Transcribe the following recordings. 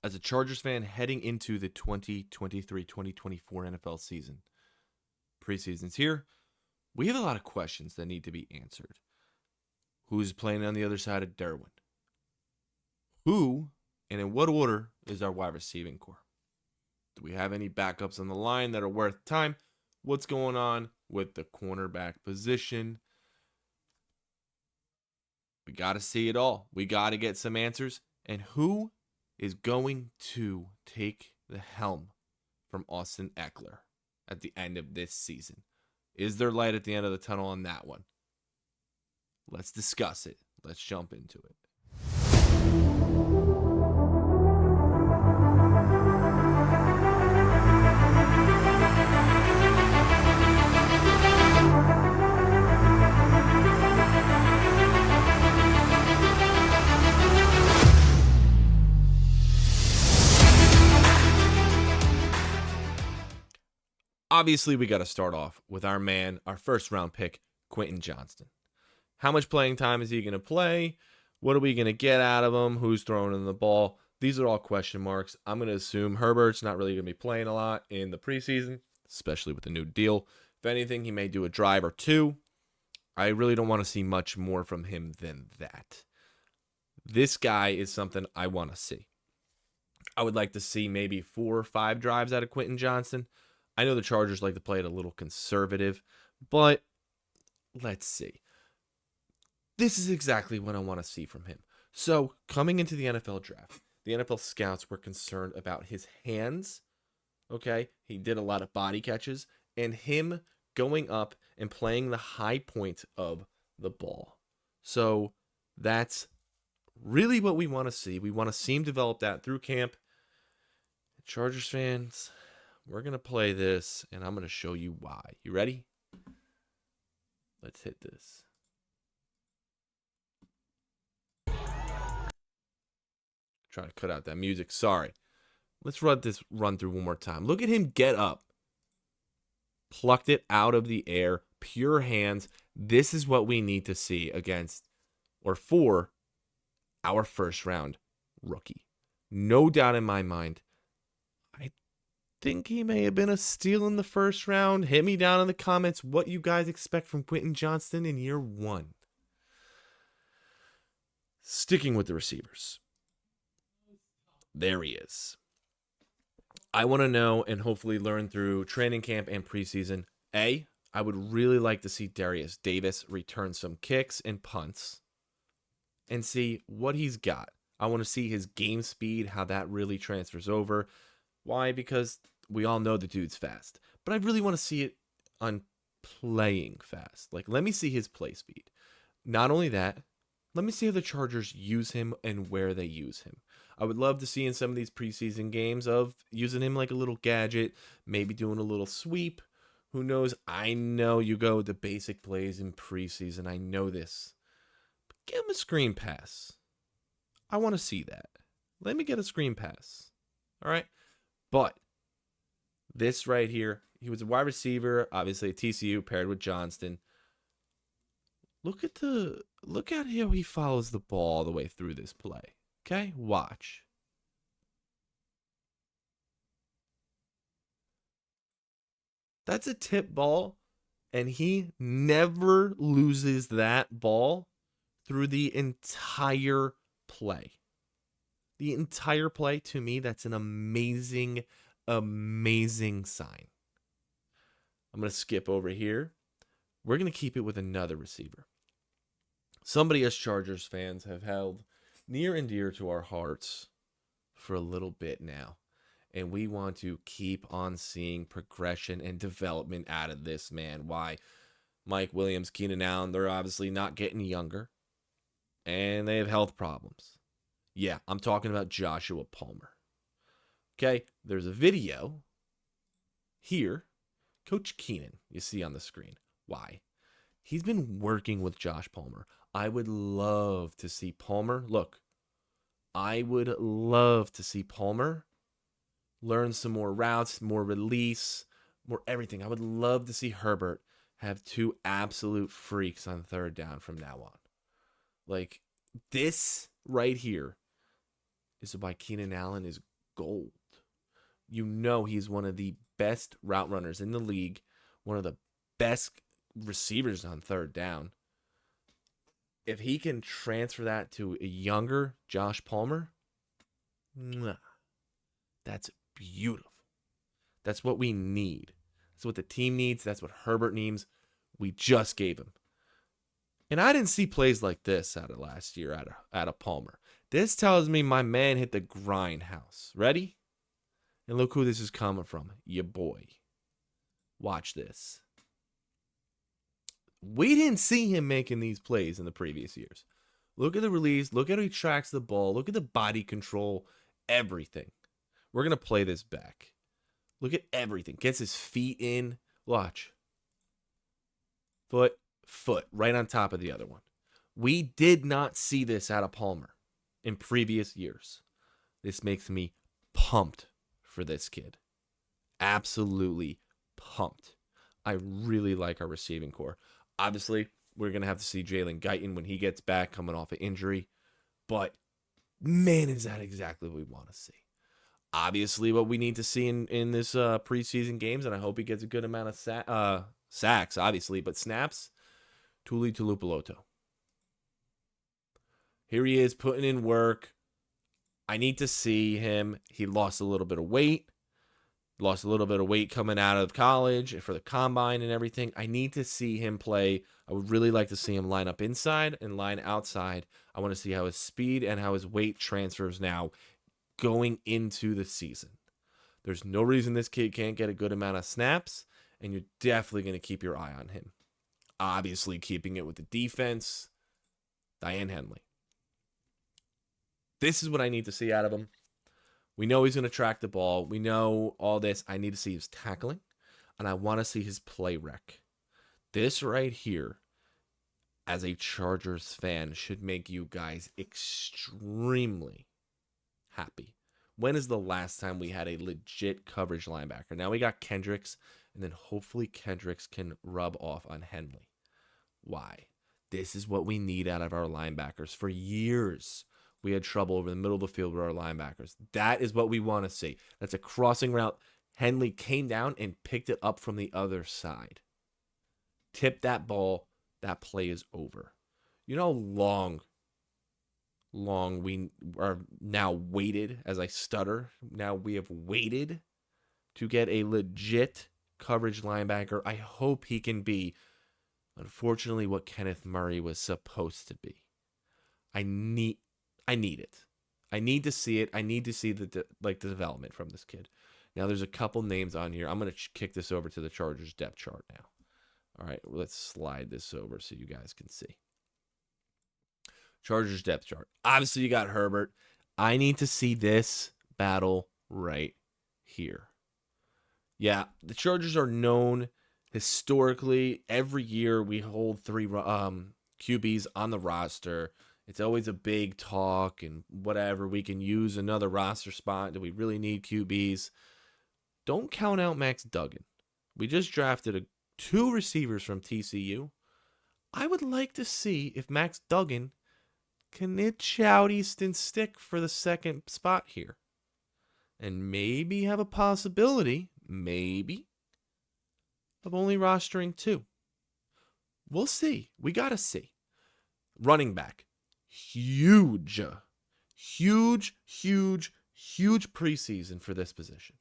as a Chargers fan heading into the 2023-2024 NFL season. Preseason's here. We have a lot of questions that need to be answered. Who's playing on the other side of Derwin? Who and in what order is our wide receiving core? Do we have any backups on the line that are worth time? What's going on with the cornerback position? We got to see it all. We got to get some answers. And who is going to take the helm from Austin Eckler at the end of this season? Is there light at the end of the tunnel on that one? Let's discuss it. Let's jump into it. Obviously, we got to start off with our man, our first round pick, Quentin Johnston. How much playing time is he going to play? What are we going to get out of him? Who's throwing in the ball? These are all question marks. I'm going to assume Herbert's not really going to be playing a lot in the preseason, especially with the new deal. If anything, he may do a drive or two. I really don't want to see much more from him than that. This guy is something I want to see. I would like to see maybe 4 or 5 drives out of Quentin Johnston. I know the Chargers like to play it a little conservative, but let's see. This is exactly what I want to see from him. So, coming into the NFL draft, the NFL scouts were concerned about his hands. Okay, he did a lot of body catches, and him going up and playing the high point of the ball. So, that's really what we want to see. We want to see him develop that through camp. Chargers fans, we're going to play this, and I'm going to show you why. You ready? Let's hit this. Trying to cut out that music. Sorry. Let's run through one more time. Look at him get up. Plucked it out of the air. Pure hands. This is what we need to see against or for our first round rookie. No doubt in my mind. I think he may have been a steal in the first round. Hit me down in the comments what you guys expect from Quentin Johnston in year 1. Sticking with the receivers. There he is. I want to know and hopefully learn through training camp and preseason. I would really like to see Darius Davis return some kicks and punts and see what he's got. I want to see his game speed, how that really transfers over. Why? Because we all know the dude's fast. But I really want to see it on playing fast. Like, let me see his play speed. Not only that, let me see how the Chargers use him and where they use him. I would love to see in some of these preseason games of using him like a little gadget, maybe doing a little sweep. Who knows? I know you go with the basic plays in preseason. I know this. But give him a screen pass. I want to see that. Let me get a screen pass. All right? But this right here, he was a wide receiver, obviously at TCU paired with Johnston. Look at how he follows the ball all the way through this play. Okay, watch. That's a tip ball, and he never loses that ball through the entire play. The entire play, to me, that's an amazing, amazing sign. I'm going to skip over here. We're going to keep it with another receiver. Somebody us Chargers fans have held near and dear to our hearts for a little bit now. And we want to keep on seeing progression and development out of this man. Why? Mike Williams, Keenan Allen, they're obviously not getting younger. And they have health problems. Yeah, I'm talking about Joshua Palmer. Okay, there's a video here. Coach Keenan, you see on the screen. Why? He's been working with Josh Palmer. I would love to see Palmer. Look, I would love to see Palmer learn some more routes, more release, more everything. I would love to see Herbert have 2 absolute freaks on 3rd down from now on. Like, this right here is why Keenan Allen is gold. You know he's one of the best route runners in the league, one of the best receivers on third down. If he can transfer that to a younger Josh Palmer, that's beautiful. That's what we need. That's what the team needs. That's what Herbert needs. We just gave him. And I didn't see plays like this out of last year out of Palmer. This tells me my man hit the grindhouse. Ready? And look who this is coming from. Your boy. Watch this. We didn't see him making these plays in the previous years. Look at the release. Look at how he tracks the ball. Look at the body control. Everything. We're going to play this back. Look at everything. Gets his feet in. Watch. Foot. Right on top of the other one. We did not see this out of Palmer in previous years. This makes me pumped for this kid. Absolutely pumped. I really like our receiving core. Obviously, we're going to have to see Jalen Guyton when he gets back coming off an injury. But, man, is that exactly what we want to see. Obviously, what we need to see in this preseason games, and I hope he gets a good amount of sacks, obviously, but snaps, Tuli Tuipulotu. Here he is putting in work. I need to see him. He lost a little bit of weight. Lost a little bit of weight coming out of college for the combine and everything. I need to see him play. I would really like to see him line up inside and line outside. I want to see how his speed and how his weight transfers now going into the season. There's no reason this kid can't get a good amount of snaps, and you're definitely going to keep your eye on him. Obviously, keeping it with the defense, Diane Henley. This is what I need to see out of him. We know he's going to track the ball. We know all this. I need to see his tackling, and I want to see his play rec. This right here, as a Chargers fan, should make you guys extremely happy. When is the last time we had a legit coverage linebacker? Now we got Kendricks, and then hopefully Kendricks can rub off on Henley. Why? This is what we need out of our linebackers. For years, we had trouble over the middle of the field with our linebackers. That is what we want to see. That's a crossing route. Henley came down and picked it up from the other side. Tipped that ball. That play is over. You know how long we are now waited, as I stutter. Now we have waited to get a legit coverage linebacker. I hope he can be, unfortunately, what Kenneth Murray was supposed to be. I need it. I need to see it. I need to see the development from this kid. Now, there's a couple names on here. I'm going to kick this over to the Chargers depth chart now. All right, let's slide this over so you guys can see. Chargers depth chart. Obviously, you got Herbert. I need to see this battle right here. Yeah, the Chargers are known historically. Every year we hold 3 QBs on the roster. It's always a big talk and whatever. We can use another roster spot. Do we really need QBs? Don't count out Max Duggan. We just drafted 2 receivers from TCU. I would like to see if Max Duggan can itch out Easton Stick for the second spot here. And maybe have a possibility, maybe, of only rostering 2. We'll see. We got to see. Running back. Huge preseason for this position.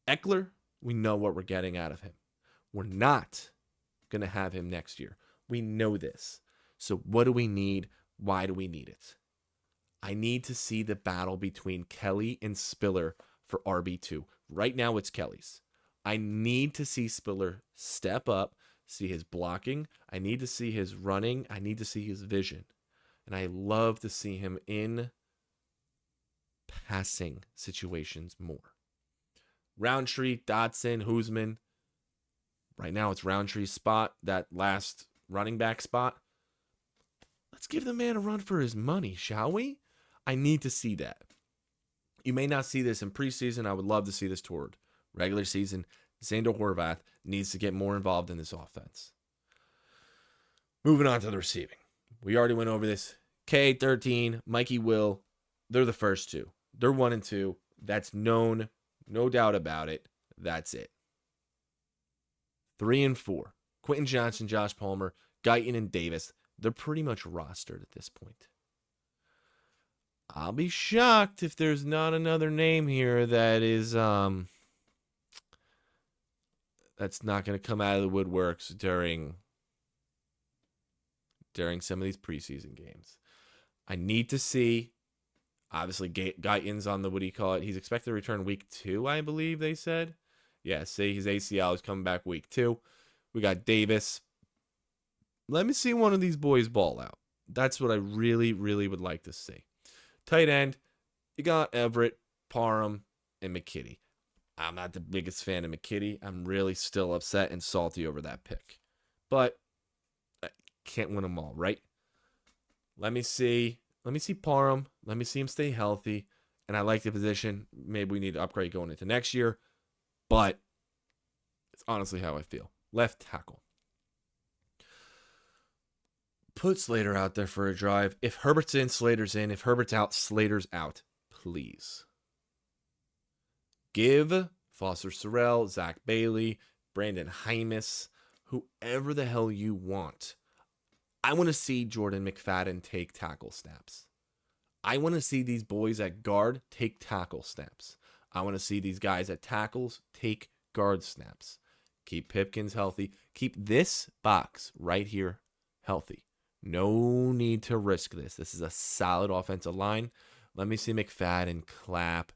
Eckler, we know what we're getting out of him. We're not going to have him next year. We know this. So what do we need? Why do we need it? I need to see the battle between Kelly and Spiller for RB2. Right now it's Kelly's. I need to see Spiller step up, see his blocking. I need to see his running. I need to see his vision. And I love to see him in passing situations more. Roundtree, Dotson, Huzman. Right now it's Roundtree's spot, that last running back spot. Let's give the man a run for his money, shall we? I need to see that. You may not see this in preseason. I would love to see this toward regular season. Xander Horvath needs to get more involved in this offense. Moving on to the receiving. We already went over this. K13, Mikey Will, they're the first 2. They're 1 and 2. That's known. No doubt about it. That's it. 3 and 4. Quentin Johnson, Josh Palmer, Guyton, and Davis. They're pretty much rostered at this point. I'll be shocked if there's not another name here that is that's not going to come out of the woodworks during some of these preseason games. I need to see. Obviously, Guyton's on the, what do you call it? He's expected to return week 2, I believe they said. Yeah, say his ACL is coming back week 2. We got Davis. Let me see one of these boys ball out. That's what I really, really would like to see. Tight end, you got Everett, Parham, and McKitty. I'm not the biggest fan of McKitty. I'm really still upset and salty over that pick. But I can't win them all, right? Let me see Parham. Let me see him stay healthy. And I like the position. Maybe we need to upgrade going into next year. But it's honestly how I feel. Left tackle. Put Slater out there for a drive. If Herbert's in, Slater's in. If Herbert's out, Slater's out. Please. Give Foster Sorrell, Zach Bailey, Brandon Hymus, whoever the hell you want. I want to see Jordan McFadden take tackle snaps. I want to see these boys at guard take tackle snaps. I want to see these guys at tackles take guard snaps. Keep Pipkins healthy. Keep this box right here healthy. No need to risk this. This is a solid offensive line. Let me see McFadden, Clapp,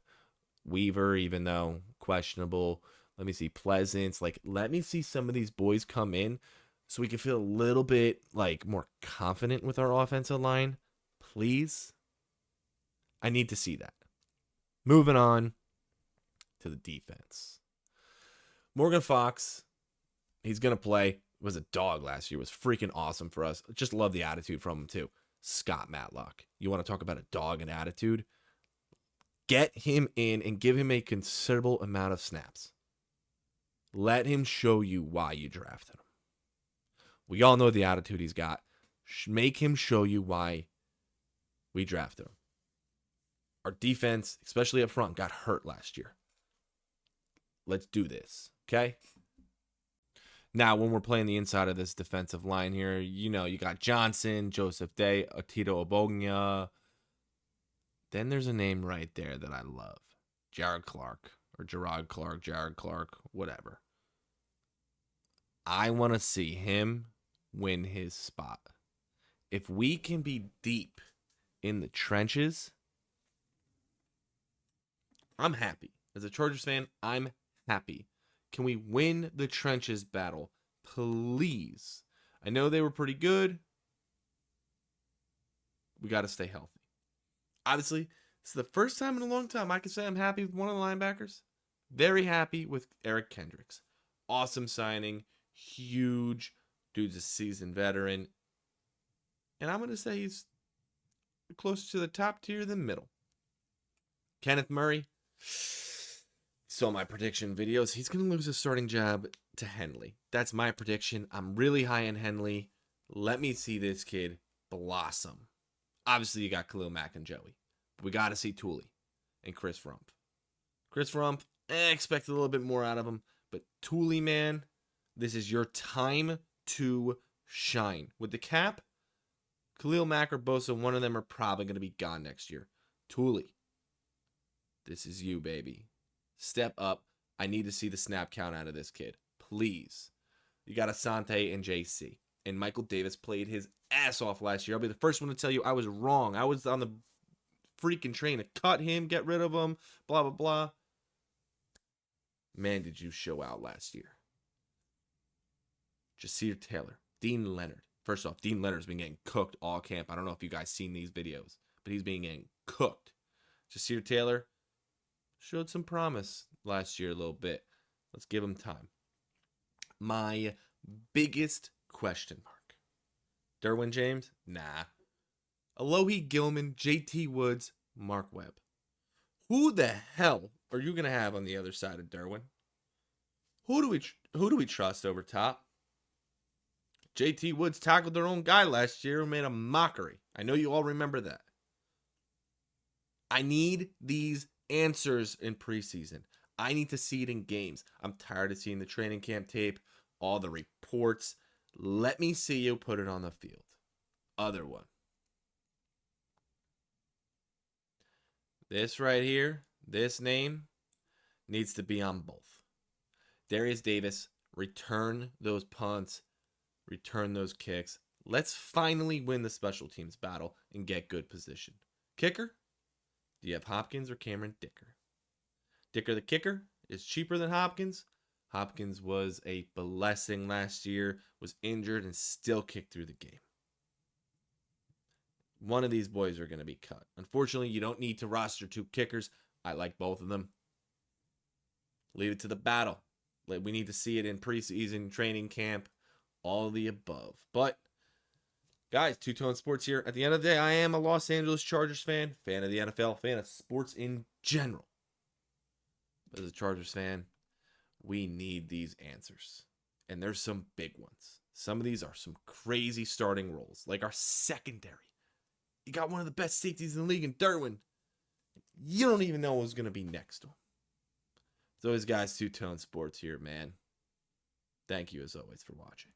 Weaver, even though questionable. Let me see Pleasance. Let me see some of these boys come in so we can feel a little bit more confident with our offensive line. Please. I need to see that. Moving on to the defense. Morgan Fox, he's going to play. Was a dog last year. Was freaking awesome for us. Just love the attitude from him too. Scott Matlock. You want to talk about a dog and attitude? Get him in and give him a considerable amount of snaps. Let him show you why you drafted him. We all know the attitude he's got. Make him show you why we drafted him. Our defense, especially up front, got hurt last year. Let's do this, okay? Now, when we're playing the inside of this defensive line here, you got Johnson, Joseph Day, Otito Obognia. Then there's a name right there that I love. Jared Clark, whatever. I want to see him win his spot. If we can be deep in the trenches, I'm happy. As a Chargers fan, I'm happy. Can we win the trenches battle? Please. I know they were pretty good. We got to stay healthy. Obviously, this is the first time in a long time I can say I'm happy with one of the linebackers. Very happy with Eric Kendricks. Awesome signing. Huge. Dude's a seasoned veteran. And I'm going to say he's closer to the top tier than middle. Kenneth Murray. Saw my prediction videos. He's going to lose his starting job to Henley. That's my prediction. I'm really high on Henley. Let me see this kid blossom. Obviously, you got Khalil Mack and Joey. But we got to see Tooley and Chris Rumpf. Chris Rumpf, expect a little bit more out of him. But Tooley, man, this is your time to shine. With the cap, Khalil Mack or Bosa, one of them are probably going to be gone next year. Tooley, this is you, baby. Step up. I need to see the snap count out of this kid. Please. You got Asante and JC. And Michael Davis played his ass off last year. I'll be the first one to tell you I was wrong. I was on the freaking train to cut him, get rid of him, blah, blah, blah. Man, did you show out last year. Jasir Taylor. Dean Leonard. First off, Dean Leonard's been getting cooked all camp. I don't know if you guys seen these videos, but he's been getting cooked. Jasir Taylor showed some promise last year a little bit. Let's give him time. My biggest question mark. Derwin James? Nah. Alohi Gilman, JT Woods, Mark Webb. Who the hell are you going to have on the other side of Derwin? Who do we trust over top? JT Woods tackled their own guy last year and made a mockery. I know you all remember that. I need these answers in preseason. I need to see it in games. I'm tired of seeing the training camp tape, all the reports. Let me see you put it on the field. Other one. This right here, this name, needs to be on both. Darius Davis, return those punts, return those kicks. Let's finally win the special teams battle and get good position. Kicker, do you have Hopkins or Cameron Dicker? Dicker the kicker is cheaper than Hopkins. Hopkins was a blessing last year, was injured, and still kicked through the game. One of these boys are going to be cut. Unfortunately, you don't need to roster 2 kickers. I like both of them. Leave it to the battle. We need to see it in preseason, training camp, all of the above. But, guys, Two-Tone Sports here. At the end of the day, I am a Los Angeles Chargers fan of the NFL, fan of sports in general. But as a Chargers fan, we need these answers. And there's some big ones. Some of these are some crazy starting roles, like our secondary. You got one of the best safeties in the league in Derwin. You don't even know who's going to be next to him. It's always, guys, Two-Tone Sports here, man. Thank you, as always, for watching.